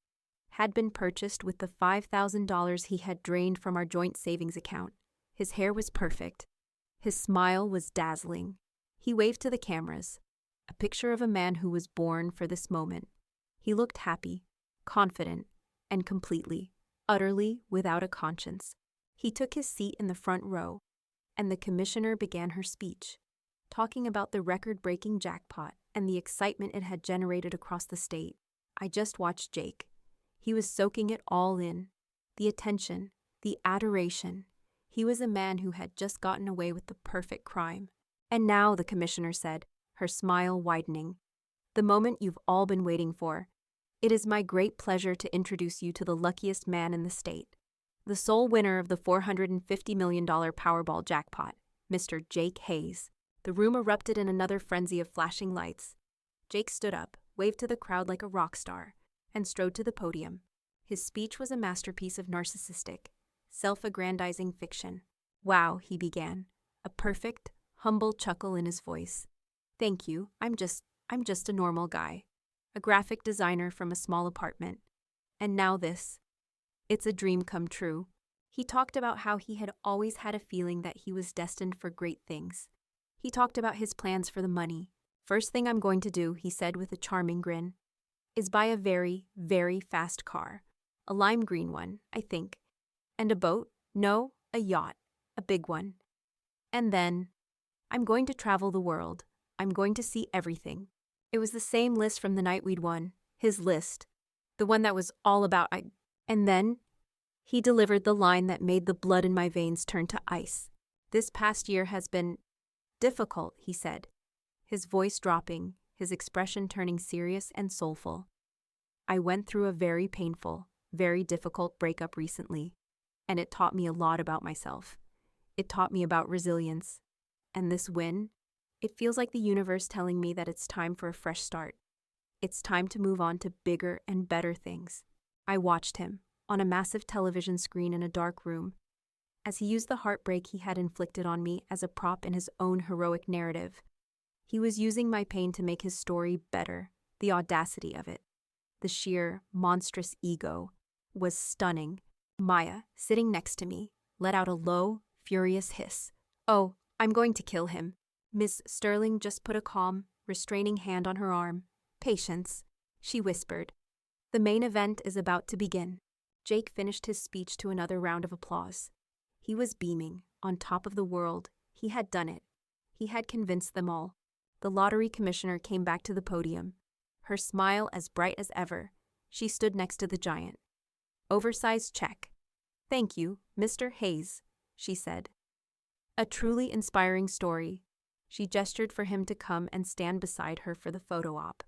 had been purchased with the $5,000 he had drained from our joint savings account. His hair was perfect. His smile was dazzling. He waved to the cameras, a picture of a man who was born for this moment. He looked happy, confident, and completely, utterly without a conscience. He took his seat in the front row, and the commissioner began her speech, talking about the record-breaking jackpot and the excitement it had generated across the state. I just watched Jake. He was soaking it all in. The attention, the adoration. He was a man who had just gotten away with the perfect crime. "And now," the commissioner said, her smile widening, "the moment you've all been waiting for. It is my great pleasure to introduce you to the luckiest man in the state, the sole winner of the $450 million Powerball jackpot, Mr. Jake Hayes." The room erupted in another frenzy of flashing lights. Jake stood up, waved to the crowd like a rock star, and strode to the podium. His speech was a masterpiece of narcissistic, self-aggrandizing fiction. "Wow," he began, a perfect, humble chuckle in his voice. "Thank you. I'm just a normal guy, a graphic designer from a small apartment. And now this. It's a dream come true." He talked about how he had always had a feeling that he was destined for great things. He talked about his plans for the money. "First thing I'm going to do," he said with a charming grin, "is buy a very, very fast car. A lime green one, I think. And a boat? No, a yacht. A big one. And then, I'm going to travel the world. I'm going to see everything." It was the same list from the night we'd won. His list. The one that was all about And then, he delivered the line that made the blood in my veins turn to ice. "This past year has been difficult," he said, his voice dropping, his expression turning serious and soulful. "I went through a very painful, very difficult breakup recently, and it taught me a lot about myself. It taught me about resilience. And this win, it feels like the universe telling me that it's time for a fresh start. It's time to move on to bigger and better things." I watched him, on a massive television screen in a dark room, as he used the heartbreak he had inflicted on me as a prop in his own heroic narrative. He was using my pain to make his story better. The audacity of it, the sheer, monstrous ego, was stunning. Maya, sitting next to me, let out a low, furious hiss. "Oh, I'm going to kill him." Miss Sterling just put a calm, restraining hand on her arm. "Patience," she whispered. "The main event is about to begin." Jake finished his speech to another round of applause. He was beaming, on top of the world. He had done it. He had convinced them all. The lottery commissioner came back to the podium, her smile as bright as ever. She stood next to the giant. "Oversized check." "Thank you, Mr. Hayes," she said. "A truly inspiring story." She gestured for him to come and stand beside her for the photo op.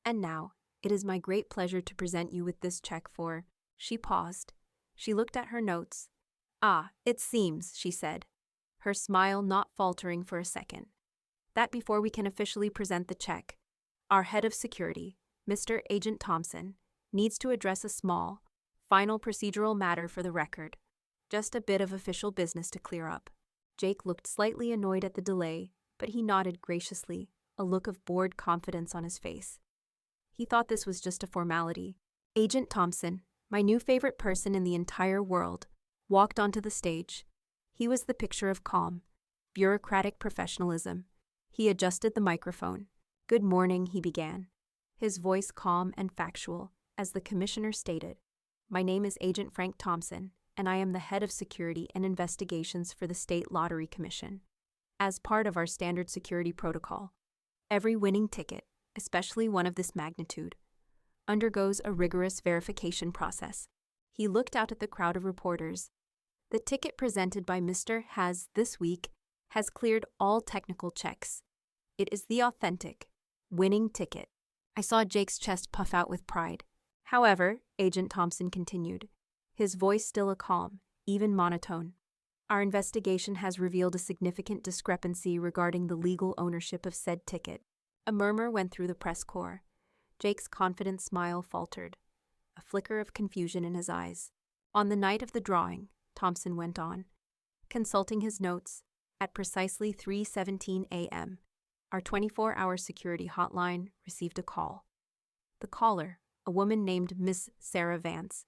"And now, it is my great pleasure to present you with this check for..." She paused. She looked at her notes. "Ah, it seems," she said, her smile not faltering for a second, "that before we can officially present the check, our head of security, Mr. Agent Thompson, needs to address a small, final procedural matter for the record. Just a bit of official business to clear up." Jake looked slightly annoyed at the delay, but he nodded graciously, a look of bored confidence on his face. He thought this was just a formality. Agent Thompson, my new favorite person in the entire world, walked onto the stage. He was the picture of calm, bureaucratic professionalism. He adjusted the microphone. "Good morning," he began, his voice calm and factual, as the commissioner stated. "My name is Agent Frank Thompson, and I am the head of security and investigations for the State Lottery Commission. As part of our standard security protocol, every winning ticket, especially one of this magnitude, undergoes a rigorous verification process." He looked out at the crowd of reporters. "The ticket presented by Mr. Has this week has cleared all technical checks. It is the authentic, winning ticket." I saw Jake's chest puff out with pride. "However," Agent Thompson continued, his voice still a calm, even monotone, "our investigation has revealed a significant discrepancy regarding the legal ownership of said ticket." A murmur went through the press corps. Jake's confident smile faltered, a flicker of confusion in his eyes. "On the night of the drawing," Thompson went on, consulting his notes, "at precisely 3:17 a.m., our 24-hour security hotline received a call. The caller, a woman named Miss Sarah Vance,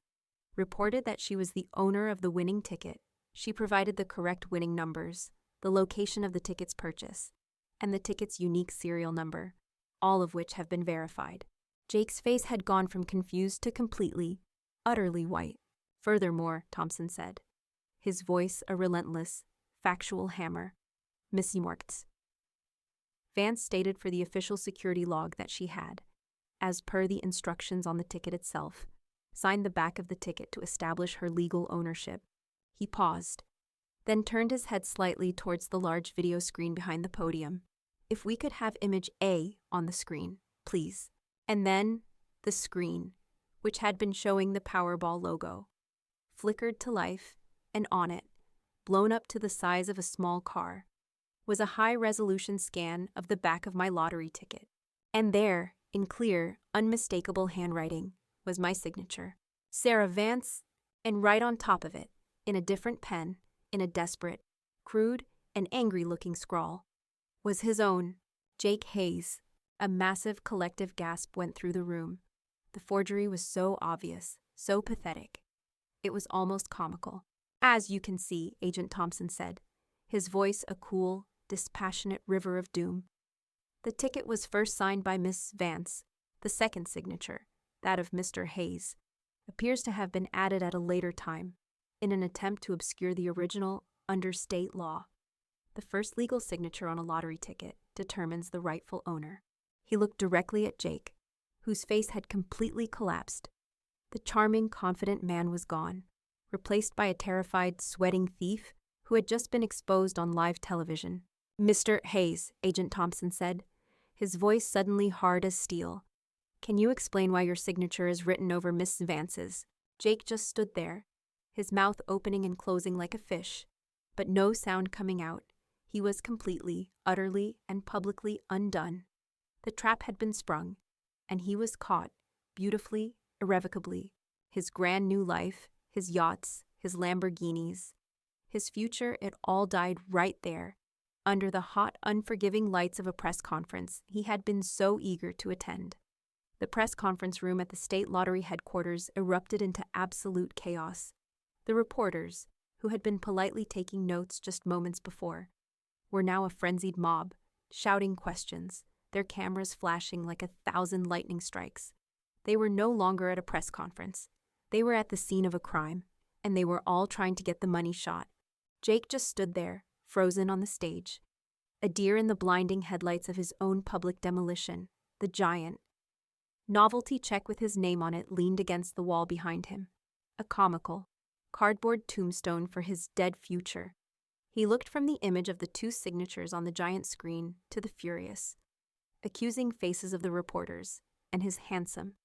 reported that she was the owner of the winning ticket. She provided the correct winning numbers, the location of the ticket's purchase, and the ticket's unique serial number, all of which have been verified." Jake's face had gone from confused to completely, utterly white. "Furthermore," Thompson said, his voice a relentless, factual hammer, "Miss Morkts." Vance stated for the official security log that she had, as per the instructions on the ticket itself, signed the back of the ticket to establish her legal ownership. He paused, then turned his head slightly towards the large video screen behind the podium. "If we could have image A on the screen, please." And then the screen, which had been showing the Powerball logo, flickered to life, and on it, blown up to the size of a small car, was a high-resolution scan of the back of my lottery ticket. And there, in clear, unmistakable handwriting, was my signature, "Sarah Vance," and right on top of it, in a different pen, in a desperate, crude, and angry-looking scrawl, was his own, Jake Hayes. A massive collective gasp went through the room. The forgery was so obvious, so pathetic. It was almost comical. "As you can see," Agent Thompson said, his voice a cool, dispassionate river of doom. "The ticket was first signed by Miss Vance. The second signature, that of Mr. Hayes, appears to have been added at a later time, in an attempt to obscure the original under state law. The first legal signature on a lottery ticket determines the rightful owner." He looked directly at Jake, whose face had completely collapsed. The charming, confident man was gone, replaced by a terrified, sweating thief who had just been exposed on live television. "Mr. Hayes," Agent Thompson said, his voice suddenly hard as steel, "can you explain why your signature is written over Miss Vance's?" Jake just stood there, his mouth opening and closing like a fish, but no sound coming out. He was completely, utterly, and publicly undone. The trap had been sprung, and he was caught, beautifully, irrevocably. His grand new life, his yachts, his Lamborghinis, his future, it all died right there, under the hot, unforgiving lights of a press conference he had been so eager to attend. The press conference room at the state lottery headquarters erupted into absolute chaos. The reporters, who had been politely taking notes just moments before, were now a frenzied mob, shouting questions, their cameras flashing like 1,000 lightning strikes. They were no longer at a press conference. They were at the scene of a crime, and they were all trying to get the money shot. Jake just stood there, frozen on the stage, a deer in the blinding headlights of his own public demolition, the giant. Novelty check with his name on it leaned against the wall behind him, a comical, cardboard tombstone for his dead future. He looked from the image of the two signatures on the giant screen to the furious, accusing faces of the reporters, and his handsome,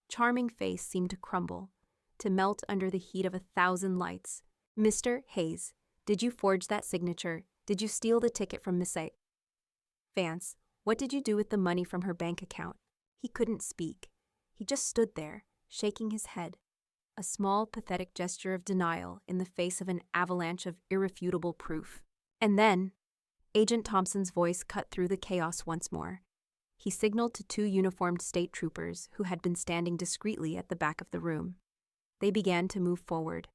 charming face seemed to crumble, to melt under the heat of 1,000 lights. "Mr. Hayes, did you forge that signature? Did you steal the ticket from Miss Vance? What did you do with the money from her bank account?" He couldn't speak. He just stood there, shaking his head, a small, pathetic gesture of denial in the face of an avalanche of irrefutable proof. And then, Agent Thompson's voice cut through the chaos once more. He signaled to two uniformed state troopers who had been standing discreetly at the back of the room. They began to move forward,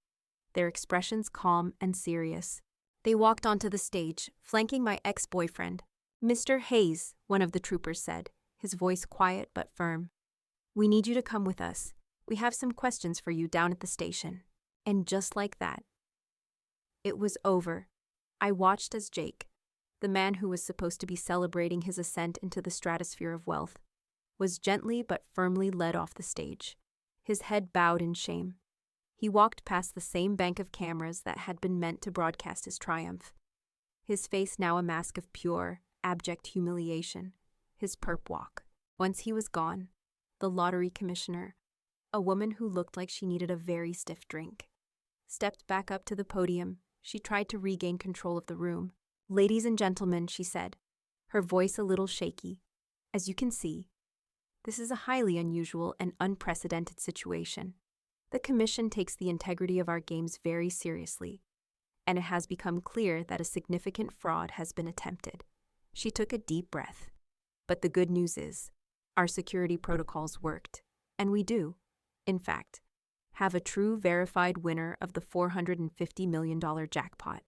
their expressions calm and serious, They walked onto the stage, flanking my ex-boyfriend. "Mr. Hayes," one of the troopers said, his voice quiet but firm. "We need you to come with us. We have some questions for you down at the station." And just like that, it was over. I watched as Jake, the man who was supposed to be celebrating his ascent into the stratosphere of wealth, was gently but firmly led off the stage, his head bowed in shame. He walked past the same bank of cameras that had been meant to broadcast his triumph, his face now a mask of pure, abject humiliation, his perp walk. Once he was gone, the lottery commissioner, a woman who looked like she needed a very stiff drink, stepped back up to the podium. She tried to regain control of the room. "Ladies and gentlemen," she said, her voice a little shaky, "as you can see, this is a highly unusual and unprecedented situation. The Commission takes the integrity of our games very seriously, and it has become clear that a significant fraud has been attempted." She took a deep breath. "But the good news is, our security protocols worked, and we do, in fact, have a true verified winner of the $450 million jackpot.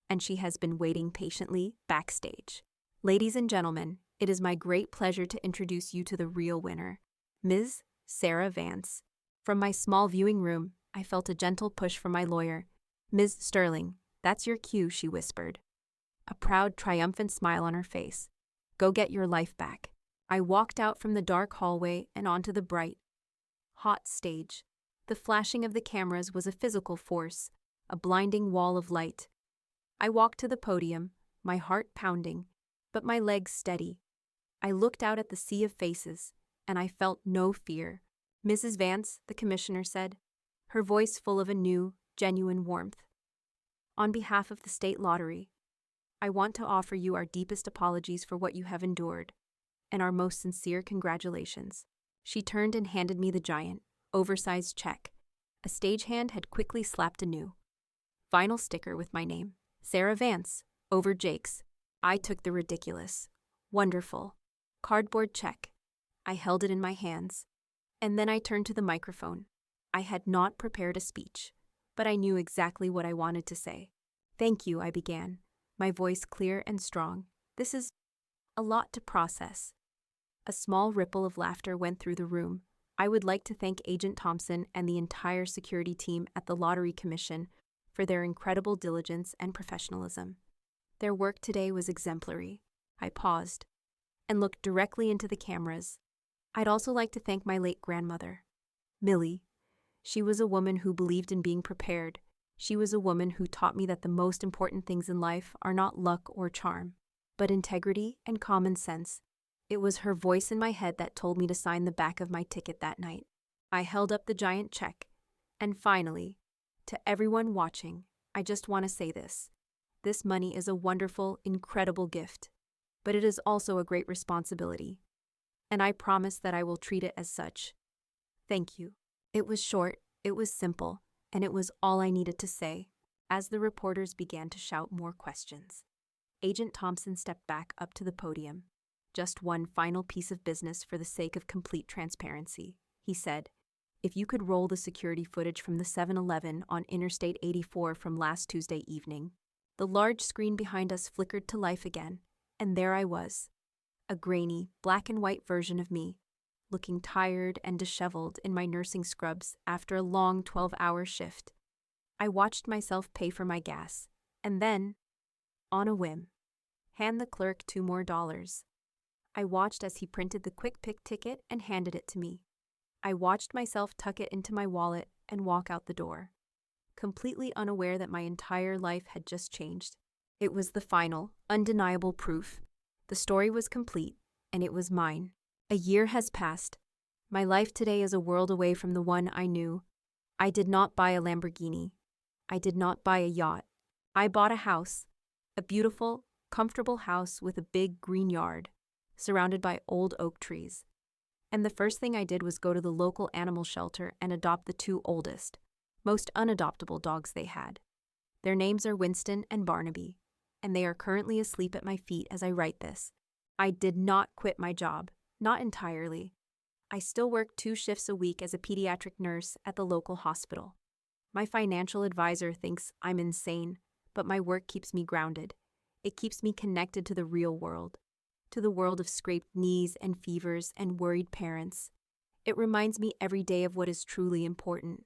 And she has been waiting patiently backstage. Ladies and gentlemen, it is my great pleasure to introduce you to the real winner, Ms. Sarah Vance." From my small viewing room, I felt a gentle push from my lawyer. "Ms. Sterling, that's your cue," she whispered, a proud, triumphant smile on her face. "Go get your life back." I walked out from the dark hallway and onto the bright, hot stage. The flashing of the cameras was a physical force, a blinding wall of light. I walked to the podium, my heart pounding, but my legs steady. I looked out at the sea of faces, and I felt no fear. "Mrs. Vance," the commissioner said, her voice full of a new, genuine warmth. "On behalf of the state lottery, I want to offer you our deepest apologies for what you have endured, and our most sincere congratulations." She turned and handed me the giant, oversized check. A stagehand had quickly slapped a new vinyl sticker with my name, Sarah Vance, over Jake's. I took the ridiculous, wonderful, cardboard check. I held it in my hands, and then I turned to the microphone. I had not prepared a speech, but I knew exactly what I wanted to say. "Thank you," I began, my voice clear and strong. "This is a lot to process." A small ripple of laughter went through the room. "I would like to thank Agent Thompson and the entire security team at the Lottery Commission for their incredible diligence and professionalism. Their work today was exemplary." I paused and looked directly into the cameras. "I'd also like to thank my late grandmother, Millie. She was a woman who believed in being prepared. She was a woman who taught me that the most important things in life are not luck or charm, but integrity and common sense." It was her voice in my head that told me to sign the back of my ticket that night. I held up the giant check. And finally, to everyone watching, I just want to say this. This money is a wonderful, incredible gift, but it is also a great responsibility. And I promise that I will treat it as such. Thank you. It was short, it was simple, and it was all I needed to say. As the reporters began to shout more questions, Agent Thompson stepped back up to the podium. "Just one final piece of business for the sake of complete transparency," he said. "If you could roll the security footage from the 7-Eleven on Interstate 84 from last Tuesday evening." The large screen behind us flickered to life again, and there I was, a grainy, black and white version of me, looking tired and disheveled in my nursing scrubs after a long 12-hour shift. I watched myself pay for my gas, and then, on a whim, hand the clerk $2 more. I watched as he printed the quick pick ticket and handed it to me. I watched myself tuck it into my wallet and walk out the door, completely unaware that my entire life had just changed. It was the final, undeniable proof. The story was complete, and it was mine. A year has passed. My life today is a world away from the one I knew. I did not buy a Lamborghini. I did not buy a yacht. I bought a house, a beautiful, comfortable house with a big green yard, surrounded by old oak trees. And the first thing I did was go to the local animal shelter and adopt the 2 oldest, most unadoptable dogs they had. Their names are Winston and Barnaby, and they are currently asleep at my feet as I write this. I did not quit my job, not entirely. I still work 2 shifts a week as a pediatric nurse at the local hospital. My financial advisor thinks I'm insane, but my work keeps me grounded. It keeps me connected to the real world, to the world of scraped knees and fevers and worried parents. It reminds me every day of what is truly important.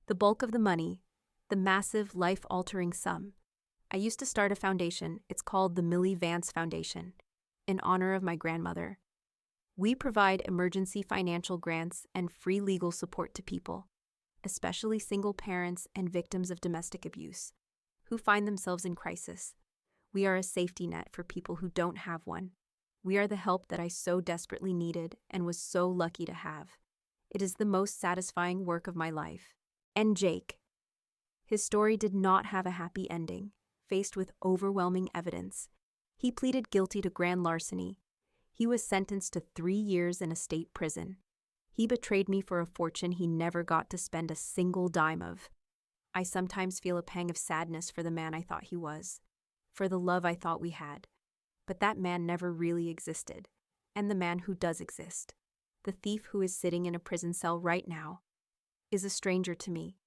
The bulk of the money, the massive, life-altering sum. I used to start a foundation. It's called the Millie Vance Foundation, in honor of my grandmother. We provide emergency financial grants and free legal support to people, especially single parents and victims of domestic abuse, who find themselves in crisis. We are a safety net for people who don't have one. We are the help that I so desperately needed and was so lucky to have. It is the most satisfying work of my life. And Jake. His story did not have a happy ending. Faced with overwhelming evidence, he pleaded guilty to grand larceny. He was sentenced to 3 years in a state prison. He betrayed me for a fortune he never got to spend a single dime of. I sometimes feel a pang of sadness for the man I thought he was, for the love I thought we had. But that man never really existed. And the man who does exist, the thief who is sitting in a prison cell right now, is a stranger to me.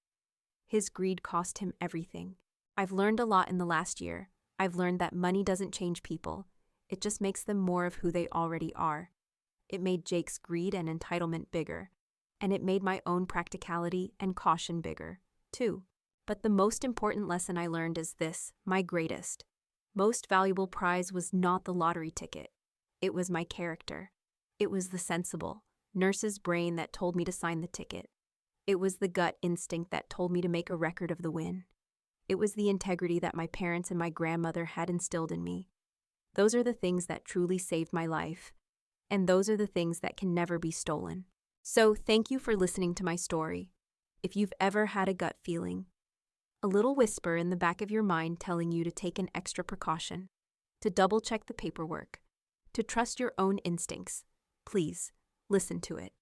His greed cost him everything. I've learned a lot in the last year. I've learned that money doesn't change people. It just makes them more of who they already are. It made Jake's greed and entitlement bigger, and it made my own practicality and caution bigger, too. But the most important lesson I learned is this, my greatest, most valuable prize was not the lottery ticket. It was my character. It was the sensible, nurse's brain that told me to sign the ticket. It was the gut instinct that told me to make a record of the win. It was the integrity that my parents and my grandmother had instilled in me. Those are the things that truly saved my life, and those are the things that can never be stolen. So thank you for listening to my story. If you've ever had a gut feeling, a little whisper in the back of your mind telling you to take an extra precaution, to double-check the paperwork, to trust your own instincts, please listen to it.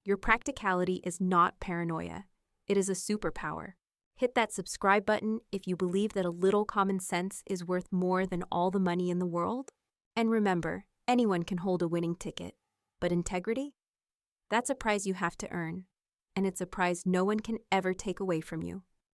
Your practicality is not paranoia. It is a superpower. Hit that subscribe button if you believe that a little common sense is worth more than all the money in the world. And remember, anyone can hold a winning ticket. But integrity? That's a prize you have to earn. And it's a prize no one can ever take away from you.